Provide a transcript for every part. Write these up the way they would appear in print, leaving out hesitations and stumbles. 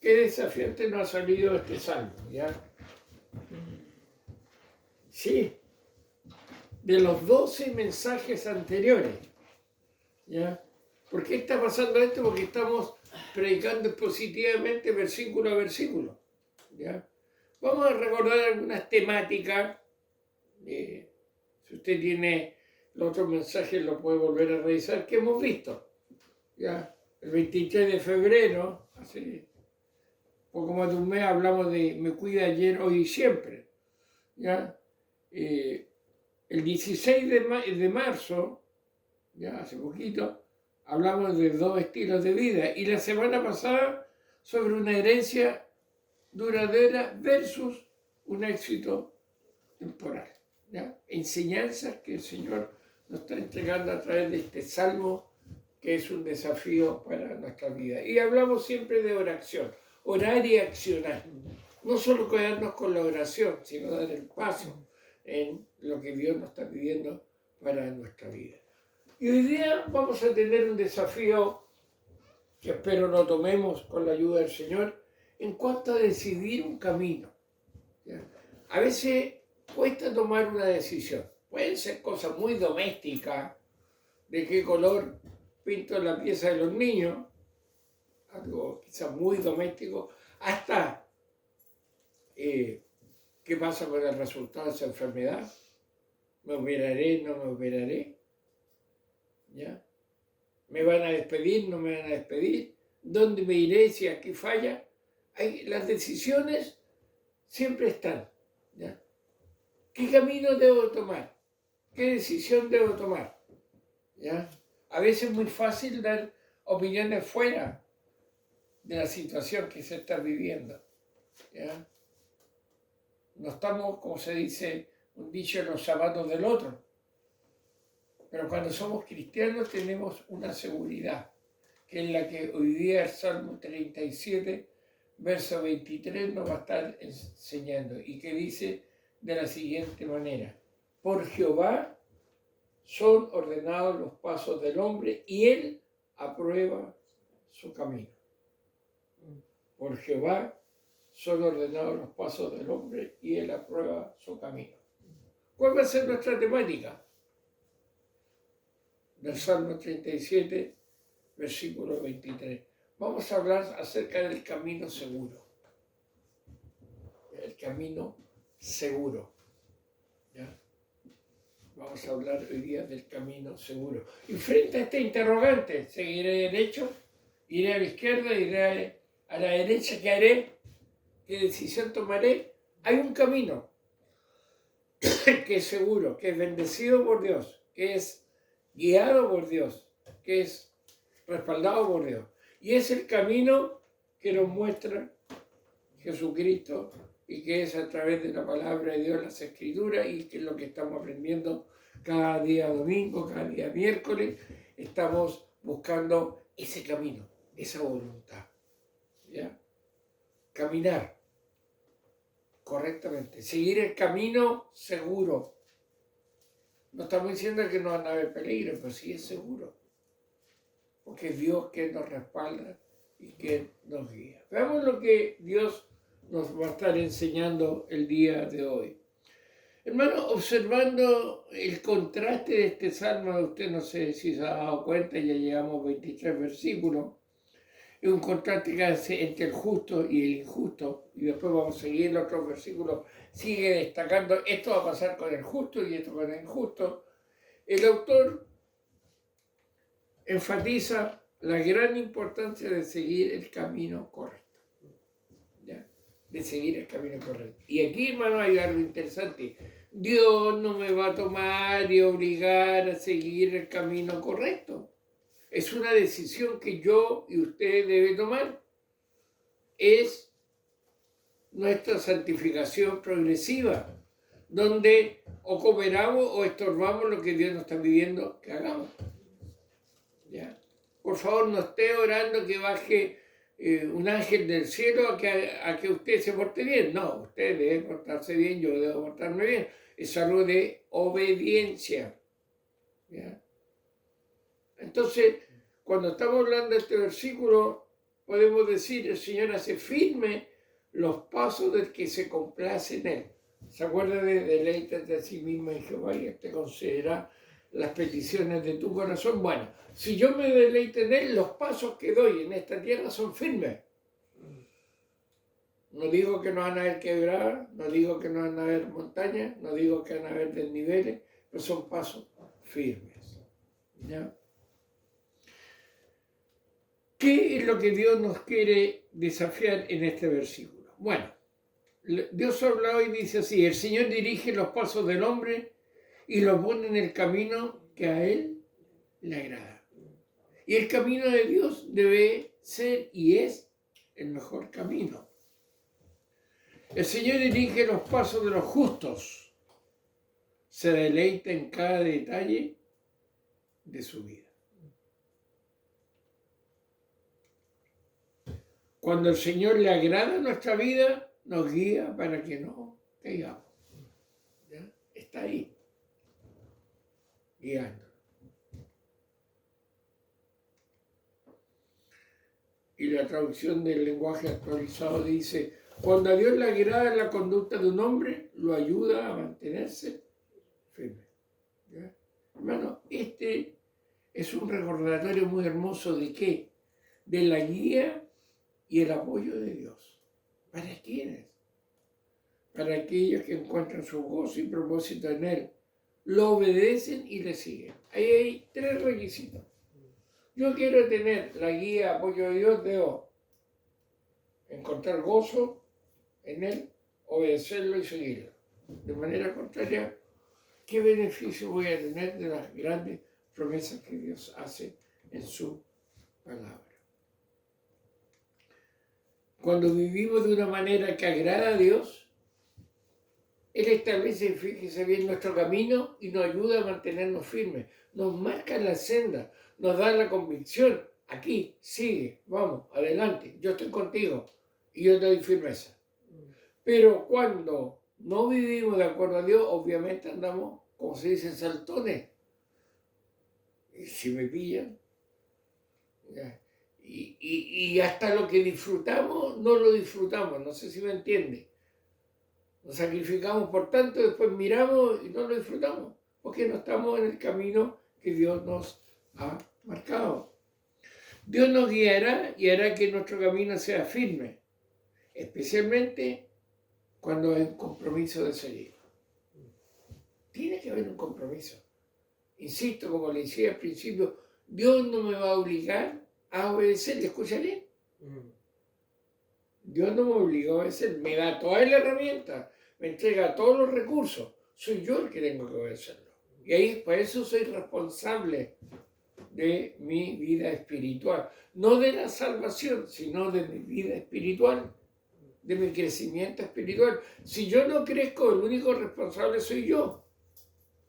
qué desafiante nos ha salido este salmo, ¿ya? Sí, de los 12 mensajes anteriores, ¿ya? ¿Por qué está pasando esto? Porque estamos predicando positivamente versículo a versículo, ¿ya? Vamos a recordar algunas temáticas. Si usted tiene los otros mensajes, lo puede volver a revisar, que hemos visto, ¿ya? El 23 de febrero, hace poco más de un mes, hablamos de me cuida ayer, hoy y siempre, ¿ya? El 16 de marzo, ya hace poquito, hablamos de 2 estilos de vida. Y la semana pasada sobre una herencia duradera versus un éxito temporal, ¿ya? Enseñanzas que el Señor nos está entregando a través de este salmo, que es un desafío para nuestra vida. Y hablamos siempre de oración, orar y accionar. No solo quedarnos con la oración, sino dar el paso en lo que Dios nos está pidiendo para nuestra vida. Y hoy día vamos a tener un desafío que espero lo tomemos con la ayuda del Señor en cuanto a decidir un camino, ¿ya? A veces cuesta tomar una decisión. Pueden ser cosas muy domésticas, de qué color pinto la pieza de los niños, algo quizás muy doméstico, hasta qué pasa con el resultado de esa enfermedad. ¿Me operaré? ¿No me operaré? ¿Ya? ¿Me van a despedir? ¿No me van a despedir? ¿Dónde me iré si aquí falla? Las decisiones siempre están, ¿ya? ¿Qué camino debo tomar? ¿Qué decisión debo tomar? ¿Ya? A veces es muy fácil dar opiniones fuera de la situación que se está viviendo, ¿ya? No estamos, como se dice, un dicho, en los zapatos del otro. Pero cuando somos cristianos tenemos una seguridad, que es la que hoy día el Salmo 37, verso 23, nos va a estar enseñando, y que dice de la siguiente manera: por Jehová son ordenados los pasos del hombre, y él aprueba su camino. Por Jehová son ordenados los pasos del hombre, y él aprueba su camino. ¿Cuál va a ser nuestra temática? Del Salmo 37, versículo 23. Vamos a hablar acerca del camino seguro. El camino seguro, ¿ya? Vamos a hablar hoy día del camino seguro. Y frente a este interrogante, ¿seguiré derecho? ¿Iré a la izquierda? ¿Iré a la derecha? ¿Qué haré? ¿Qué decisión tomaré? Hay un camino que es seguro, que es bendecido por Dios, que es guiado por Dios, que es respaldado por Dios. Y es el camino que nos muestra Jesucristo, y que es a través de la palabra de Dios, las Escrituras, y que es lo que estamos aprendiendo cada día domingo, cada día miércoles. Estamos buscando ese camino, esa voluntad, ¿ya? Caminar correctamente, seguir el camino seguro. No estamos diciendo que no van a haber peligro, pero sí es seguro, porque es Dios que nos respalda y que nos guía. Veamos lo que Dios nos va a estar enseñando el día de hoy. Hermano, observando el contraste de este salmo, usted no sé si se ha dado cuenta, ya llevamos 23 versículos, es un contraste que hace entre el justo y el injusto, y después vamos a seguir los otros versículos, sigue destacando, esto va a pasar con el justo y esto con el injusto. El autor enfatiza la gran importancia de seguir el camino correcto, ¿ya? De seguir el camino correcto. Y aquí, hermano, hay algo interesante. Dios no me va a tomar y obligar a seguir el camino correcto. Es una decisión que yo y usted debe tomar. Es nuestra santificación progresiva, donde o cooperamos o estorbamos lo que Dios nos está pidiendo que hagamos, ¿ya? Por favor, no esté orando que baje un ángel del cielo a que usted se porte bien. No, usted debe portarse bien, yo debo portarme bien. Es algo de obediencia, ¿ya? Entonces, cuando estamos hablando de este versículo, podemos decir, el Señor hace firme los pasos del que se complace en Él. ¿Se acuerda de deleítate a sí mismo en Jehová y Él te concederá las peticiones de tu corazón? Bueno, si yo me deleito en Él, los pasos que doy en esta tierra son firmes. No digo que no van a haber quebradas, no digo que no van a haber montañas, no digo que van a haber desniveles, pero son pasos firmes. ¿Ya? ¿Qué es lo que Dios nos quiere desafiar en este versículo? Bueno, Dios habla hoy y dice así: el Señor dirige los pasos del hombre y los pone en el camino que a Él le agrada. Y el camino de Dios debe ser y es el mejor camino. El Señor dirige los pasos de los justos, se deleita en cada detalle de su vida. Cuando el Señor le agrada nuestra vida, nos guía para que no caigamos. ¿Ya? Está ahí, guiando. Y la traducción del lenguaje actualizado dice: cuando a Dios le agrada la conducta de un hombre, lo ayuda a mantenerse firme. ¿Ya? Hermano, este es un recordatorio muy hermoso de qué, de la guía y el apoyo de Dios. ¿Para quiénes? Para aquellos que encuentran su gozo y propósito en Él, lo obedecen y le siguen. Ahí hay 3 requisitos. Yo quiero tener la guía, apoyo de Dios, debo encontrar gozo en Él, obedecerlo y seguirlo. De manera contraria, ¿qué beneficio voy a tener de las grandes promesas que Dios hace en su palabra? Cuando vivimos de una manera que agrada a Dios, Él establece, fíjese bien, nuestro camino y nos ayuda a mantenernos firmes. Nos marca la senda, nos da la convicción: aquí, sigue, vamos, adelante, yo estoy contigo y yo te doy firmeza. Pero cuando no vivimos de acuerdo a Dios, obviamente andamos, como se dice, saltones. Y si me pillan, ya. Y hasta lo que disfrutamos, no lo disfrutamos, no sé si me entiende. Nos sacrificamos por tanto, después miramos y no lo disfrutamos, porque no estamos en el camino que Dios nos ha marcado. Dios nos guiará y hará que nuestro camino sea firme, especialmente cuando hay un compromiso de seguir. Tiene que haber un compromiso. Insisto, como le decía al principio, Dios no me va a obligar a obedecer. ¿Le escucha bien? Dios no me obliga a obedecer, me da toda la herramienta, me entrega todos los recursos. Soy yo el que tengo que obedecerlo. Y ahí, por eso soy responsable de mi vida espiritual. No de la salvación, sino de mi vida espiritual, de mi crecimiento espiritual. Si yo no crezco, el único responsable soy yo.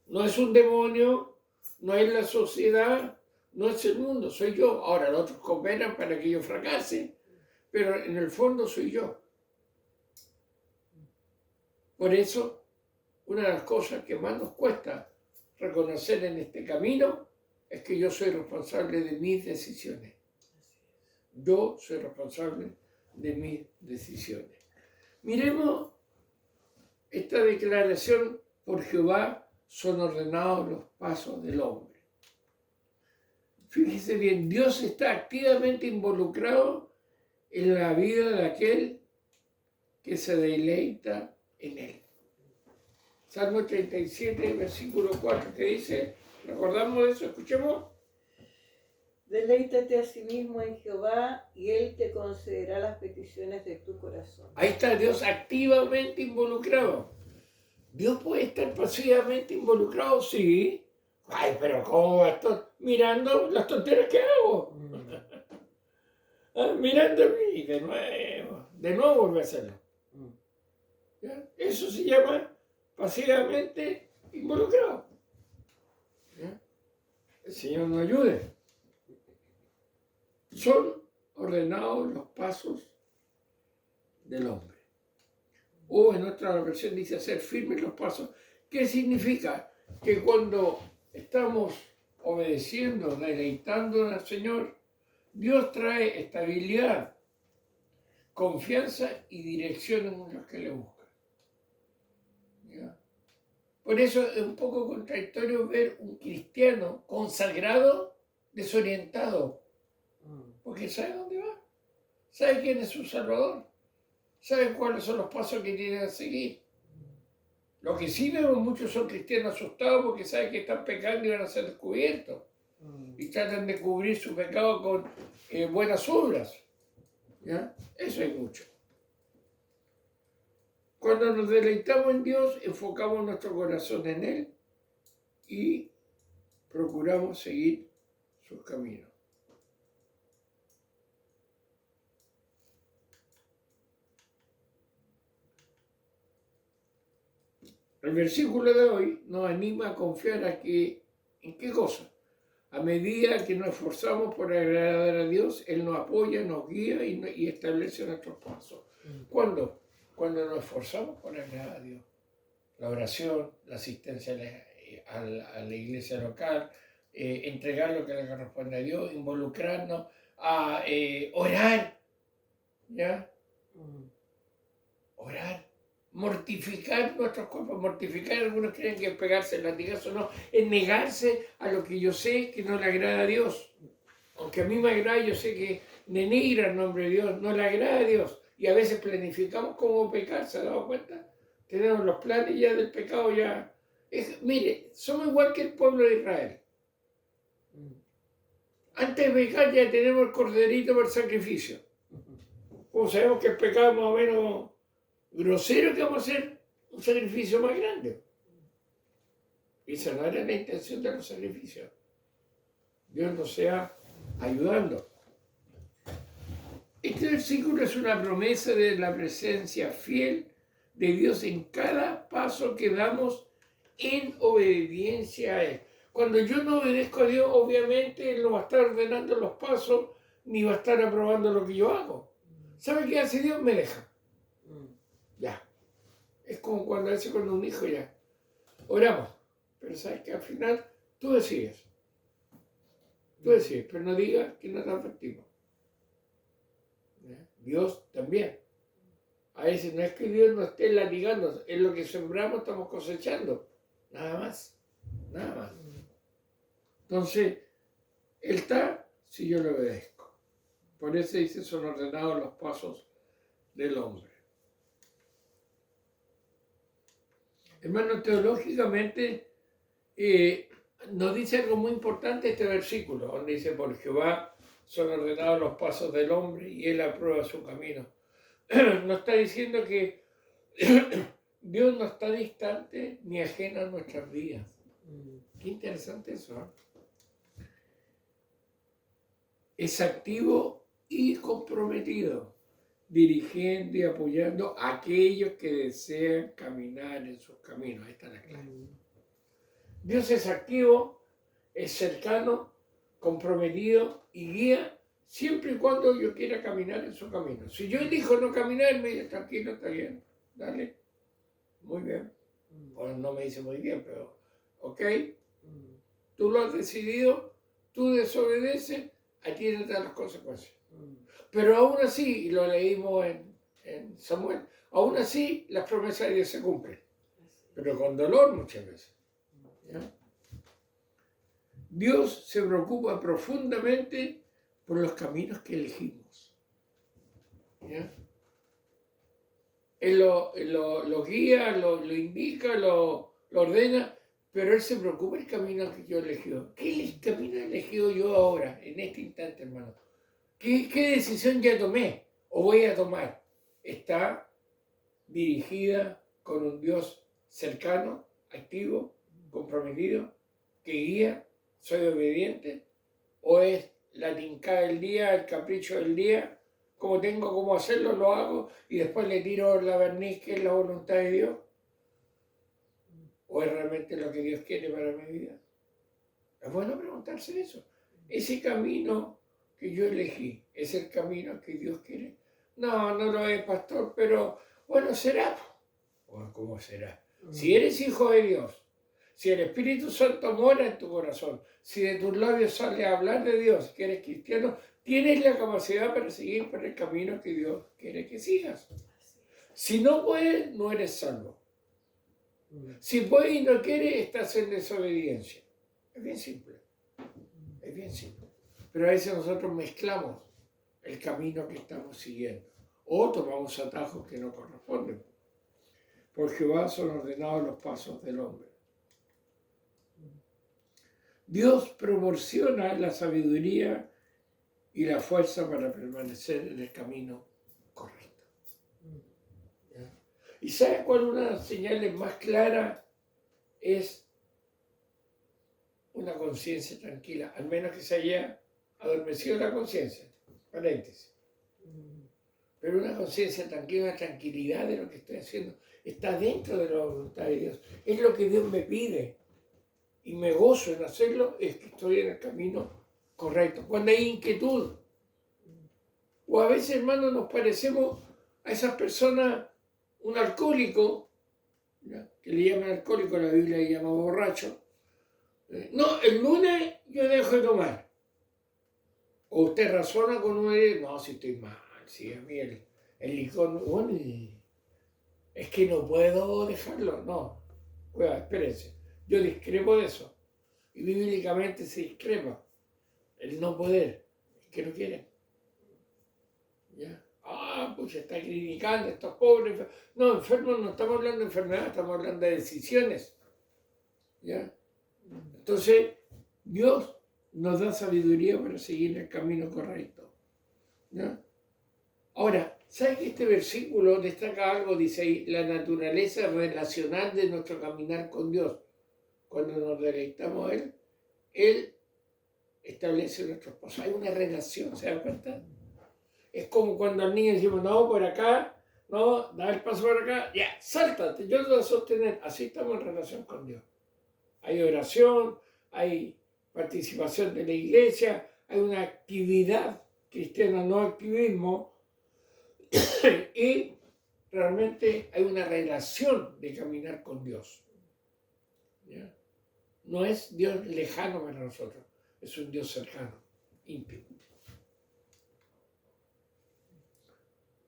No es un demonio, no es la sociedad, no es el mundo, soy yo. Ahora, los otros cooperan para que yo fracase, pero en el fondo soy yo. Por eso, una de las cosas que más nos cuesta reconocer en este camino es que yo soy responsable de mis decisiones. Yo soy responsable de mis decisiones. Miremos esta declaración: por Jehová son ordenados los pasos del hombre. Fíjese bien, Dios está activamente involucrado en la vida de aquel que se deleita en Él. Salmo 37, versículo 4, que dice, ¿recordamos eso? Escuchemos. Deleítate a sí mismo en Jehová y Él te concederá las peticiones de tu corazón. Ahí está Dios activamente involucrado. ¿Dios puede estar pasivamente involucrado? Sí. Ay, pero ¿cómo va a estar mirando las tonteras que hago? Mirando a mí, de nuevo vuelve a hacerlo. ¿Ya? Eso se llama pasivamente involucrado. ¿Ya? El Señor nos ayude. Son ordenados los pasos del hombre. O en otra versión dice hacer firmes los pasos. ¿Qué significa? Que cuando estamos obedeciendo, deleitando al Señor, Dios trae estabilidad, confianza y dirección en los que le buscan. ¿Ya? Por eso es un poco contradictorio ver un cristiano consagrado desorientado, porque sabe dónde va, sabe quién es su Salvador, sabe cuáles son los pasos que tiene que seguir. Lo que sí vemos muchos son cristianos asustados porque saben que están pecando y van a ser descubiertos. Y tratan de cubrir su pecado con buenas obras. ¿Ya? Eso hay mucho. Cuando nos deleitamos en Dios, enfocamos nuestro corazón en Él y procuramos seguir sus caminos. El versículo de hoy nos anima a confiar ¿en qué cosa? A medida que nos esforzamos por agradar a Dios, Él nos apoya, nos guía y establece nuestros pasos. ¿Cuándo? Cuando nos esforzamos por agradar a Dios. La oración, la asistencia a la iglesia local, entregar lo que le corresponde a Dios, involucrarnos, a orar, ¿ya? Orar. Mortificar nuestros cuerpos, mortificar, algunos creen que es pegarse el latigazo, no, es negarse a lo que yo sé que no le agrada a Dios. Aunque a mí me agrada, yo sé que denigra el nombre de Dios, no le agrada a Dios. Y a veces planificamos cómo pecar, ¿se ha dado cuenta? Tenemos los planes ya del pecado ya. Mire, somos igual que el pueblo de Israel. Antes de pecar ya tenemos el corderito para el sacrificio. Como sabemos que el pecado más o menos grosero, que vamos a hacer un sacrificio más grande. Y esa no era la intención de los sacrificios. Dios nos sea ayudando. Este versículo es una promesa de la presencia fiel de Dios en cada paso que damos en obediencia a Él. Cuando yo no obedezco a Dios, obviamente Él no va a estar ordenando los pasos ni va a estar aprobando lo que yo hago. ¿Sabe qué hace Dios? Me deja. Ya. Es como cuando hace con un hijo ya. Oramos. Pero sabes que al final tú decides. Tú decides, pero no digas que no te advertimos. Dios también. A veces no es que Dios nos esté latigando, es lo que sembramos, estamos cosechando. Nada más. Nada más. Entonces, Él está si yo le obedezco. Por eso dice, son ordenados los pasos del hombre. Hermano, teológicamente nos dice algo muy importante este versículo, donde dice, por Jehová son ordenados los pasos del hombre y Él aprueba su camino. Nos está diciendo que Dios no está distante ni ajeno a nuestras vidas. Qué interesante eso, ¿eh? Es activo y comprometido, dirigiendo y apoyando a aquellos que desean caminar en sus caminos. Ahí está la clave. Dios es activo, es cercano, comprometido y guía siempre y cuando yo quiera caminar en su camino. Si yo elijo no caminar, me dice, tranquilo, está bien, dale, muy bien. Bueno, no me dice muy bien, pero ok, tú lo has decidido, tú desobedeces, atiéndete a las consecuencias. Pero aún así, y lo leímos en Samuel, aún así las promesas de Dios se cumplen, pero con dolor muchas veces. ¿Ya? Dios se preocupa profundamente por los caminos que elegimos. ¿Ya? Él lo guía, lo indica, lo ordena, pero Él se preocupa del camino que yo he elegido. ¿Qué camino he elegido yo ahora, en este instante, hermano? ¿Qué decisión ya tomé o voy a tomar? ¿Está dirigida con un Dios cercano, activo, comprometido, que guía? ¿Soy obediente? ¿O es la tincada del día, el capricho del día? Como tengo cómo hacerlo, lo hago y después le tiro la verniz que es la voluntad de Dios. ¿O es realmente lo que Dios quiere para mi vida? Es bueno preguntarse eso. Ese camino que yo elegí, ¿es el camino que Dios quiere? No, no lo es, pastor, pero bueno, será. Bueno, ¿cómo será? Si eres hijo de Dios, si el Espíritu Santo mora en tu corazón, si de tus labios sale a hablar de Dios, que eres cristiano, tienes la capacidad para seguir por el camino que Dios quiere que sigas. Si no puedes, no eres salvo. Si puedes y no quieres, estás en desobediencia. Es bien simple. Es bien simple. Pero a veces nosotros mezclamos el camino que estamos siguiendo o tomamos atajos que no corresponden. Por Jehová son ordenados los pasos del hombre. Dios proporciona la sabiduría y la fuerza para permanecer en el camino correcto. ¿Ya? ¿Y sabe cuál una de las señales más claras es? Una conciencia tranquila, al menos que se haya adormecido la conciencia, paréntesis. Pero una conciencia tranquila, una tranquilidad de lo que estoy haciendo, está dentro de la voluntad de Dios. Es lo que Dios me pide y me gozo en hacerlo, es que estoy en el camino correcto. Cuando hay inquietud, o a veces, hermanos, nos parecemos a esas personas, un alcohólico, ¿ya? Que le llaman alcohólico, la Biblia le llama borracho. No, el lunes yo dejo de tomar. O usted razona con uno y dice, no, si estoy mal, si a mí el licor, bueno, es que no puedo dejarlo. No, cuidado, espérense. Yo discrepo de eso. Y bíblicamente se discrepa. El no poder, que no quieren. ¿Ya? Pues se está criticando a estos pobres. No, enfermos no estamos hablando de enfermedades, estamos hablando de decisiones. ¿Ya? Entonces, Dios nos da sabiduría para seguir el camino correcto. ¿Ya? Ahora, ¿sabes que este versículo destaca algo? Dice ahí, la naturaleza relacional de nuestro caminar con Dios. Cuando nos deleitamos a Él establece nuestros pasos. Hay una relación, ¿se dan cuenta? Es como cuando al niño decimos, no, por acá, no, da el paso por acá, ya, sáltate, yo lo voy a sostener. Así estamos en relación con Dios. Hay oración, hay participación de la iglesia, hay una actividad cristiana, no activismo, y realmente hay una relación de caminar con Dios. ¿Ya? No es Dios lejano para nosotros, es un Dios cercano, íntimo.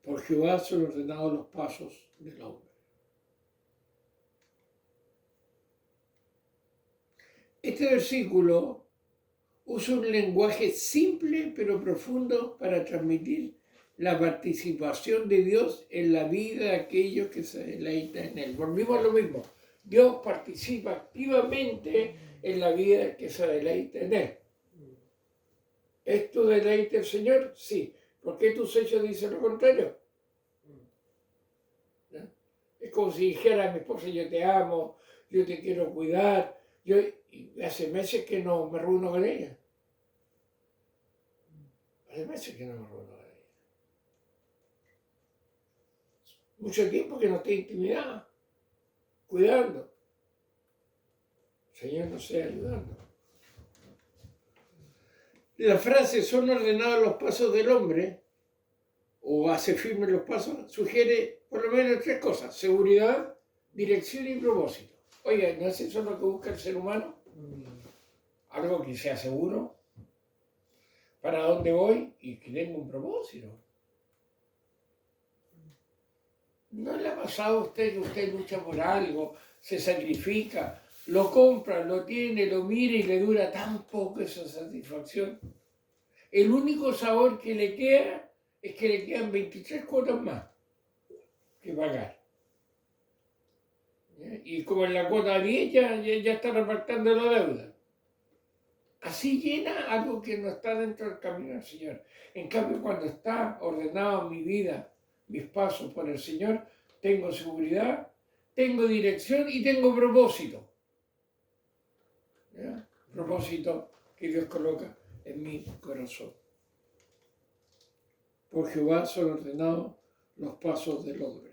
Por Jehová son ordenados los pasos del hombre. Este versículo usa un lenguaje simple pero profundo para transmitir la participación de Dios en la vida de aquellos que se deleitan en Él. Volvimos a lo mismo. Dios participa activamente en la vida del que se deleita en Él. ¿Es tu deleite el Señor? Sí. ¿Por qué tus hechos dicen lo contrario? ¿Ya? Es como si dijera a mi esposa, yo te amo, yo te quiero cuidar. Y hace meses que no me reúno con ella. Hace meses que no me reúno con ella. Mucho tiempo que no estoy intimidada, cuidando. El Señor nos sea ayudando. La frase son ordenados los pasos del hombre, o hace firmes los pasos, sugiere por lo menos tres cosas: seguridad, dirección y propósito. Oiga, ¿no es eso lo que busca el ser humano? Algo que sea seguro, para dónde voy y que tenga un propósito. ¿No le ha pasado a usted que usted lucha por algo, se sacrifica, lo compra, lo tiene, lo mira y le dura tan poco esa satisfacción? El único sabor que le queda es que le quedan 23 cuotas más que pagar. Y como en la cuota 10 ya está repartiendo la deuda. Así llena algo que no está dentro del camino del Señor. En cambio, cuando está ordenado mi vida, mis pasos por el Señor, tengo seguridad, tengo dirección y tengo propósito. ¿Ya? Propósito que Dios coloca en mi corazón. Por Jehová son ordenados los pasos del hombre.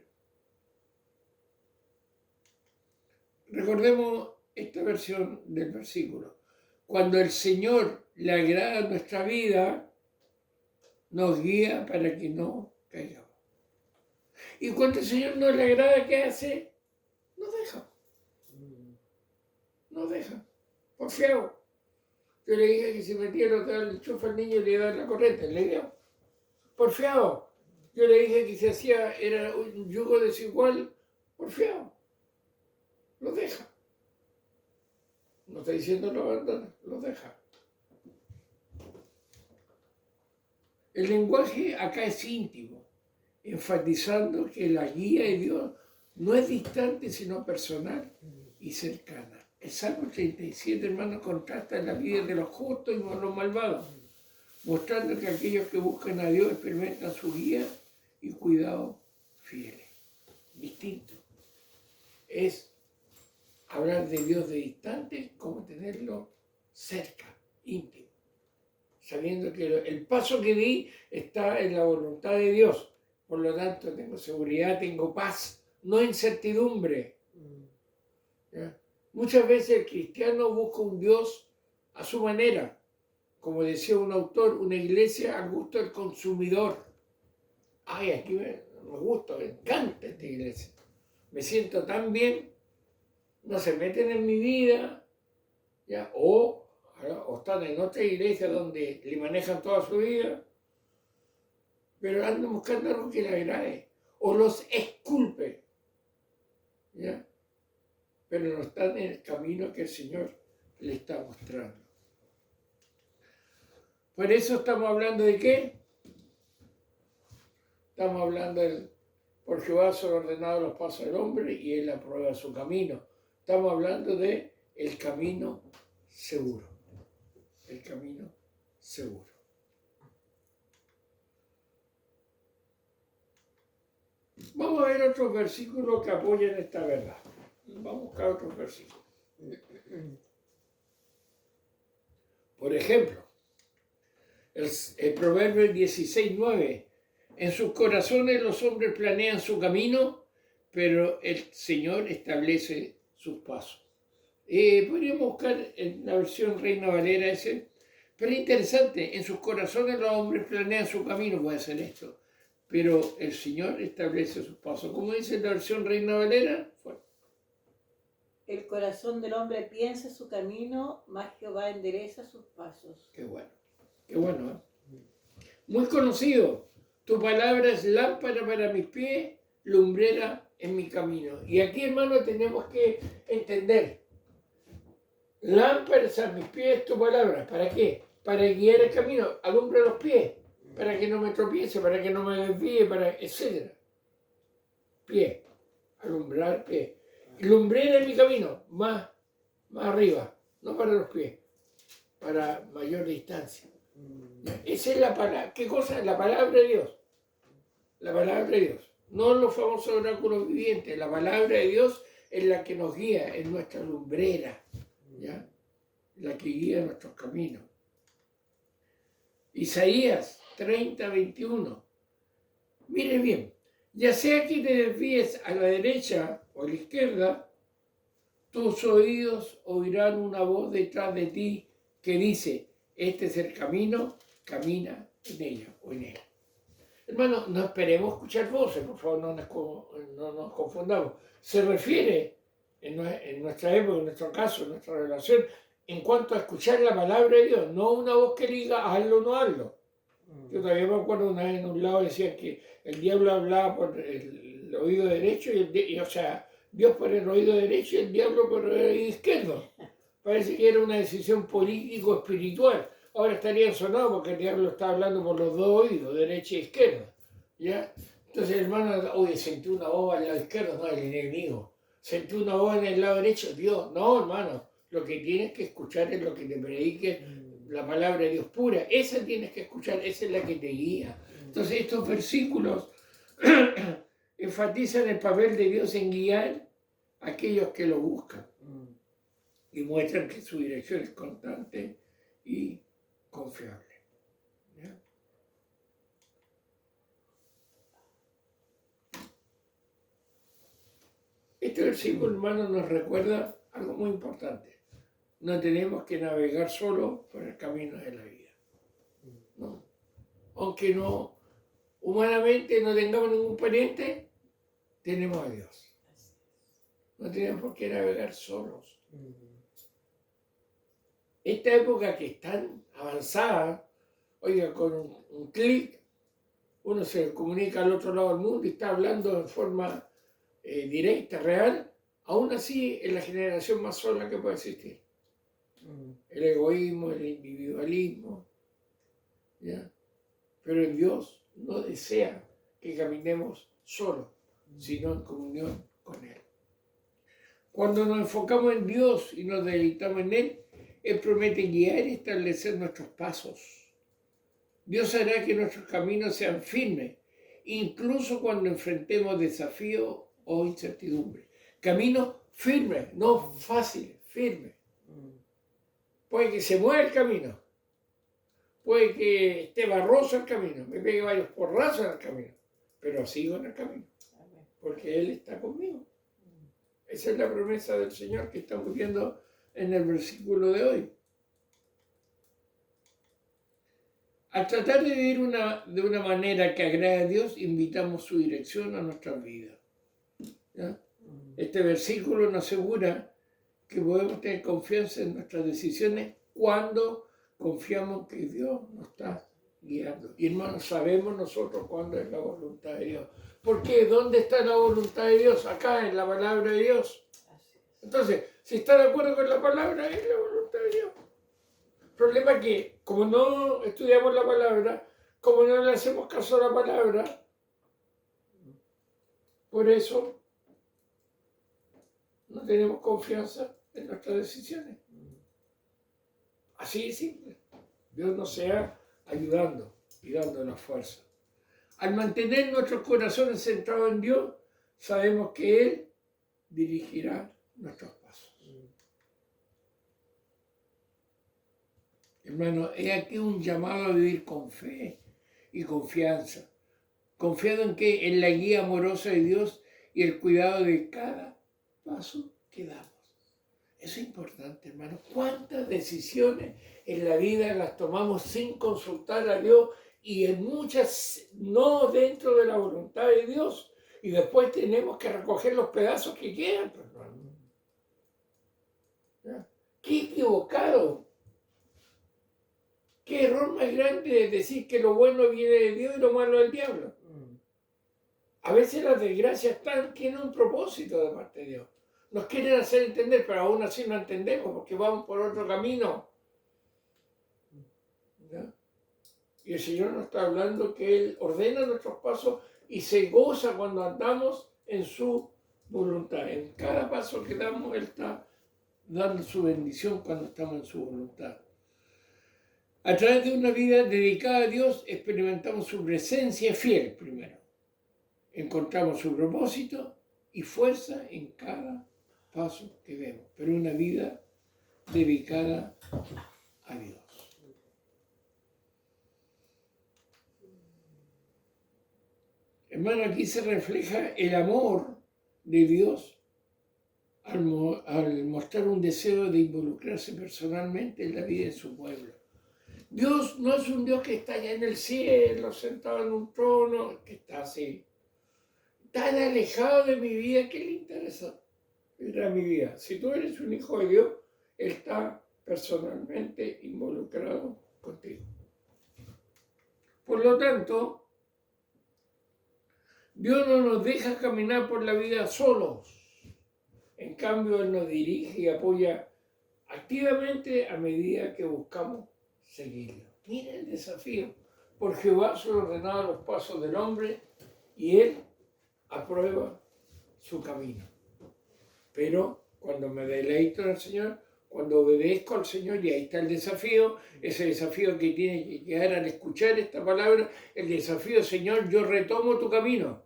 Recordemos esta versión del versículo. Cuando el Señor le agrada nuestra vida, nos guía para que no caigamos. Y cuando el Señor no le agrada, ¿qué hace? Nos deja. Nos deja. Porfiado. Yo le dije que si metía el chufa al niño le iba a dar la corriente, le dio. Porfiado. Yo le dije que si hacía, era un yugo desigual, porfiado. Lo deja. No está diciendo lo abandona, lo deja. El lenguaje acá es íntimo, enfatizando que la guía de Dios no es distante, sino personal y cercana. El Salmo 37, hermanos, contrasta la vida de los justos y los malvados, mostrando que aquellos que buscan a Dios experimentan su guía y cuidado fieles. Distinto. Es hablar de Dios de distante como tenerlo cerca, íntimo, sabiendo que el paso que di está en la voluntad de Dios. Por lo tanto, tengo seguridad, tengo paz, no incertidumbre. ¿Ya? Muchas veces el cristiano busca un Dios a su manera, como decía un autor, una iglesia al gusto del consumidor. Ay, aquí me gusta, me encanta esta iglesia. Me siento tan bien, no se meten en mi vida, ¿ya? O están en otra iglesia donde le manejan toda su vida, pero andan buscando algo que le agrade, o los esculpe, ¿ya? Pero no están en el camino que el Señor le está mostrando. Por eso estamos hablando de ¿qué? Estamos hablando del por Jehová son ordenados los pasos del hombre y él aprueba su camino. Estamos hablando de el camino seguro. El camino seguro. Vamos a ver otros versículos que apoyan esta verdad. Vamos a buscar otros versículos. Por ejemplo, el Proverbio 16:9. En sus corazones los hombres planean su camino, pero el Señor establece sus pasos. Podríamos buscar en la versión Reina Valera ese, pero es interesante, en sus corazones los hombres planean su camino, puede ser esto, pero el Señor establece sus pasos. ¿Cómo dice la versión Reina Valera? Bueno. El corazón del hombre piensa su camino, mas Jehová endereza sus pasos. Qué bueno, ¿eh? Muy conocido. Tu palabra es lámpara para mis pies, lumbrera en mi camino. Y aquí, hermano, tenemos que entender. Lámparas a mis pies, tu palabra. ¿Para qué? Para guiar el camino. Alumbra los pies. Para que no me tropiece, para que no me desvíe, etc. Pie. Alumbrar pie. Lumbrera en mi camino. Más arriba. No para los pies. Para mayor distancia. Esa es la palabra. ¿Qué cosa? La palabra de Dios. La palabra de Dios. No los famosos oráculos vivientes. La palabra de Dios es la que nos guía, es nuestra lumbrera, ¿ya? La que guía nuestros caminos. Isaías 30:21. Mire bien, ya sea que te desvíes a la derecha o a la izquierda, tus oídos oirán una voz detrás de ti que dice, este es el camino, camina en ella o en él. Hermano, no esperemos escuchar voces, por favor, no nos confundamos. Se refiere, en nuestra época, en nuestro caso, en nuestra relación, en cuanto a escuchar la palabra de Dios, no una voz que diga hazlo o no hazlo. Yo todavía me acuerdo una vez en un lado decían que el diablo hablaba por el oído derecho, o sea, Dios por el oído derecho y el diablo por el oído izquierdo. Parece que era una decisión político-espiritual. Ahora estarían sonados porque el diablo está hablando por los dos oídos, derecha e izquierda. ¿Ya? Entonces el hermano, oye, sentí una voz al lado izquierdo, no, el enemigo. Sentí una voz en el lado derecho, Dios. No, hermano, lo que tienes que escuchar es lo que te predique la palabra de Dios pura. Esa tienes que escuchar, esa es la que te guía. Entonces estos versículos enfatizan el papel de Dios en guiar a aquellos que lo buscan. Y muestran que su dirección es constante y confiable. ¿Ya? Este versículo, hermano, nos recuerda algo muy importante. No tenemos que navegar solo por el camino de la vida. ¿No? Aunque no, humanamente no tengamos ningún pariente, tenemos a Dios. No tenemos por qué navegar solos. esta época que es tan avanzada, oiga, con un clic, uno se comunica al otro lado del mundo y está hablando en forma directa, real, aún así es la generación más sola que puede existir. El egoísmo, el individualismo, ¿ya? Pero en Dios no desea que caminemos solos, sino en comunión con Él. Cuando nos enfocamos en Dios y nos deleitamos en Él promete guiar y establecer nuestros pasos. Dios hará que nuestros caminos sean firmes, incluso cuando enfrentemos desafíos o incertidumbre. Caminos firmes, no fáciles, firmes. Puede que se mueva el camino, puede que esté barroso el camino, me pegue varios porrazos en el camino, pero sigo en el camino, porque Él está conmigo. Esa es la promesa del Señor que estamos viendo en el versículo de hoy. Al tratar de vivir de una manera que agrade a Dios, invitamos su dirección a nuestras vidas. ¿Ya? Este versículo nos asegura que podemos tener confianza en nuestras decisiones cuando confiamos que Dios nos está guiando. Y hermanos, sabemos nosotros cuándo es la voluntad de Dios. ¿Por qué? ¿Dónde está la voluntad de Dios? Acá, en la palabra de Dios. Entonces, si está de acuerdo con la palabra, es la voluntad de Dios. El problema es que, como no estudiamos la palabra, como no le hacemos caso a la palabra, por eso no tenemos confianza en nuestras decisiones. Así de simple. Dios nos sea ayudando y dándonos fuerza. Al mantener nuestros corazones centrados en Dios, sabemos que Él dirigirá nuestros pasos. Hermano, he aquí un llamado a vivir con fe y confianza. Confiado en que en la guía amorosa de Dios y el cuidado de cada paso que damos. Eso es importante, hermano. ¿Cuántas decisiones en la vida las tomamos sin consultar a Dios y en muchas no dentro de la voluntad de Dios? Y después tenemos que recoger los pedazos que quedan, hermano. ¿Ya? ¡Qué equivocado! ¿Qué error más grande es decir que lo bueno viene de Dios y lo malo del diablo? A veces las desgracias tienen un propósito de parte de Dios. Nos quieren hacer entender, pero aún así no entendemos porque vamos por otro camino. ¿Ya? Y el Señor nos está hablando que Él ordena nuestros pasos y se goza cuando andamos en su voluntad. En cada paso que damos, Él está dando su bendición cuando estamos en su voluntad. A través de una vida dedicada a Dios, experimentamos su presencia fiel primero. Encontramos su propósito y fuerza en cada paso que vemos, pero una vida dedicada a Dios. Hermano, aquí se refleja el amor de Dios al mostrar un deseo de involucrarse personalmente en la vida de su pueblo. Dios no es un Dios que está allá en el cielo, sentado en un trono, que está así, tan alejado de mi vida. ¿Qué le interesa ir a mi vida? Si tú eres un hijo de Dios, Él está personalmente involucrado contigo. Por lo tanto, Dios no nos deja caminar por la vida solos. En cambio, Él nos dirige y apoya activamente a medida que buscamos seguirlo. Mira el desafío. Por Jehová son ordenados los pasos del hombre y Él aprueba su camino. Pero cuando me deleito en el Señor, cuando obedezco al Señor, y ahí está el desafío, ese desafío que tiene que llegar al escuchar esta palabra, el desafío, Señor, yo retomo tu camino.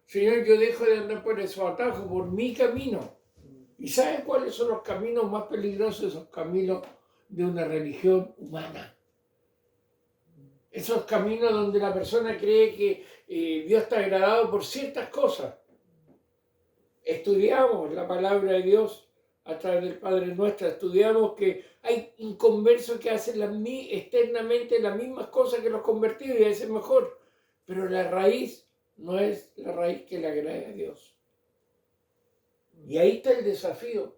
Señor, yo dejo de andar por esos atajos, por mi camino. ¿Y sabes cuáles son los caminos más peligrosos? Esos caminos de una religión humana. Esos caminos donde la persona cree que Dios está agradado por ciertas cosas. Estudiamos la palabra de Dios a través del Padre Nuestro, estudiamos que hay inconversos que hacen externamente las mismas cosas que los convertidos y a veces mejor, pero la raíz no es la raíz que le agrade a Dios. Y ahí está el desafío.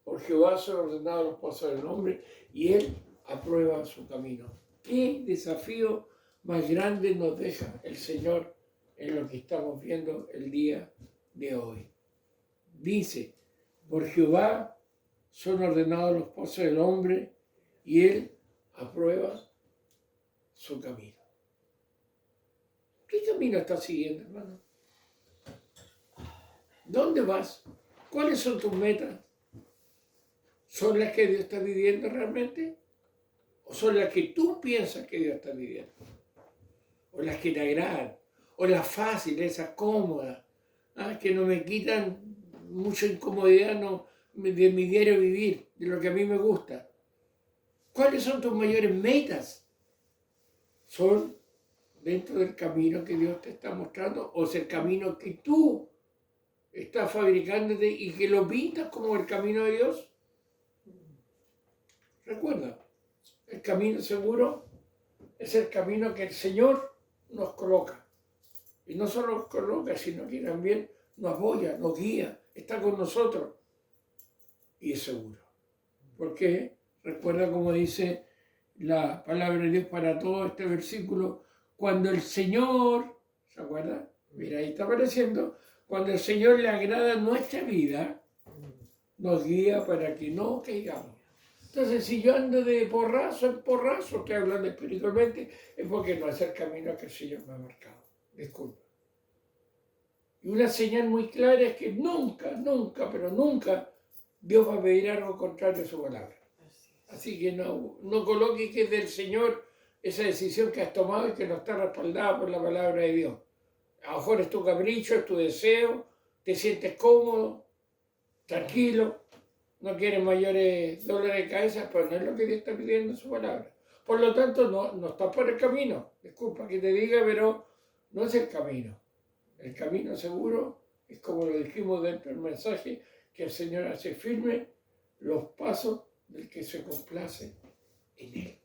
Por Jehová son ordenados los pasos del hombre y Él aprueba su camino. ¿Qué desafío más grande nos deja el Señor en lo que estamos viendo el día de hoy? Dice, por Jehová son ordenados los pasos del hombre y Él aprueba su camino. ¿Qué camino estás siguiendo, hermano? ¿Dónde vas? ¿Cuáles son tus metas? ¿Son las que Dios está viviendo realmente? ¿O son las que tú piensas que Dios está viviendo? ¿O las que te agradan? ¿O las fáciles, esas cómodas? Que no me quitan mucha incomodidad de mi diario vivir, de lo que a mí me gusta. ¿Cuáles son tus mayores metas? ¿Son dentro del camino que Dios te está mostrando o es el camino que tú estás fabricándote y que lo pintas como el camino de Dios? Recuerda, el camino seguro es el camino que el Señor nos coloca. Y no solo nos coloca, sino que también nos apoya, nos guía, está con nosotros. Y es seguro. Porque recuerda como dice la palabra de Dios para todo este versículo, cuando el Señor, ¿se acuerda? Mira, ahí está apareciendo, cuando el Señor le agrada nuestra vida, nos guía para que no caigamos. Entonces, si yo ando de porrazo en porrazo, estoy hablando espiritualmente, es porque no es el camino que el Señor me ha marcado. Disculpa. Y una señal muy clara es que nunca, nunca, pero nunca Dios va a pedir algo contrario a su palabra. Así que no coloque que es del Señor esa decisión que has tomado y que no está respaldada por la palabra de Dios. A lo mejor es tu capricho, es tu deseo, te sientes cómodo, tranquilo, no quieres mayores dolores de cabeza, pero no es lo que Dios está pidiendo en su palabra. Por lo tanto, no estás por el camino. Disculpa que te diga, pero no es el camino. El camino seguro es como lo dijimos dentro del mensaje, que el Señor hace firme los pasos del que se complace en Él.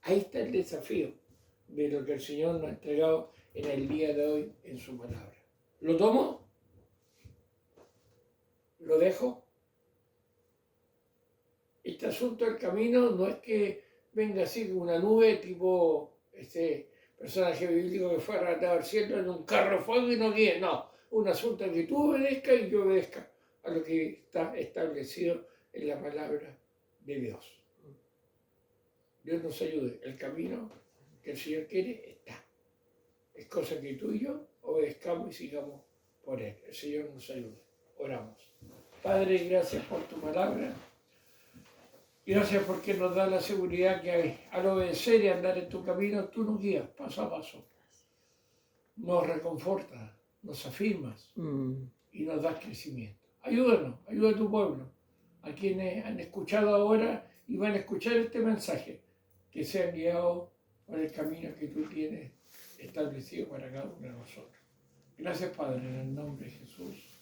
Ahí está el desafío de lo que el Señor nos ha entregado en el día de hoy en su palabra. ¿Lo tomo? ¿Lo dejo? Este asunto del camino no es que venga así como una nube tipo este personaje bíblico que fue arrebatado al cielo en un carro de fuego y no guíe. No, un asunto que tú obedezcas y yo obedezca a lo que está establecido en la palabra de Dios. Dios nos ayude. El camino que el Señor quiere está. Es cosa que tú y yo obedezcamos y sigamos por Él. El Señor nos ayude. Oramos. Padre, gracias por tu palabra. Gracias porque nos da la seguridad que al obedecer y andar en tu camino, tú nos guías paso a paso. Nos reconfortas, nos afirmas y nos das crecimiento. Ayúdanos, ayuda a tu pueblo, a quienes han escuchado ahora y van a escuchar este mensaje, que sean guiados por el camino que tú tienes establecido para cada uno de nosotros. Gracias, Padre, en el nombre de Jesús.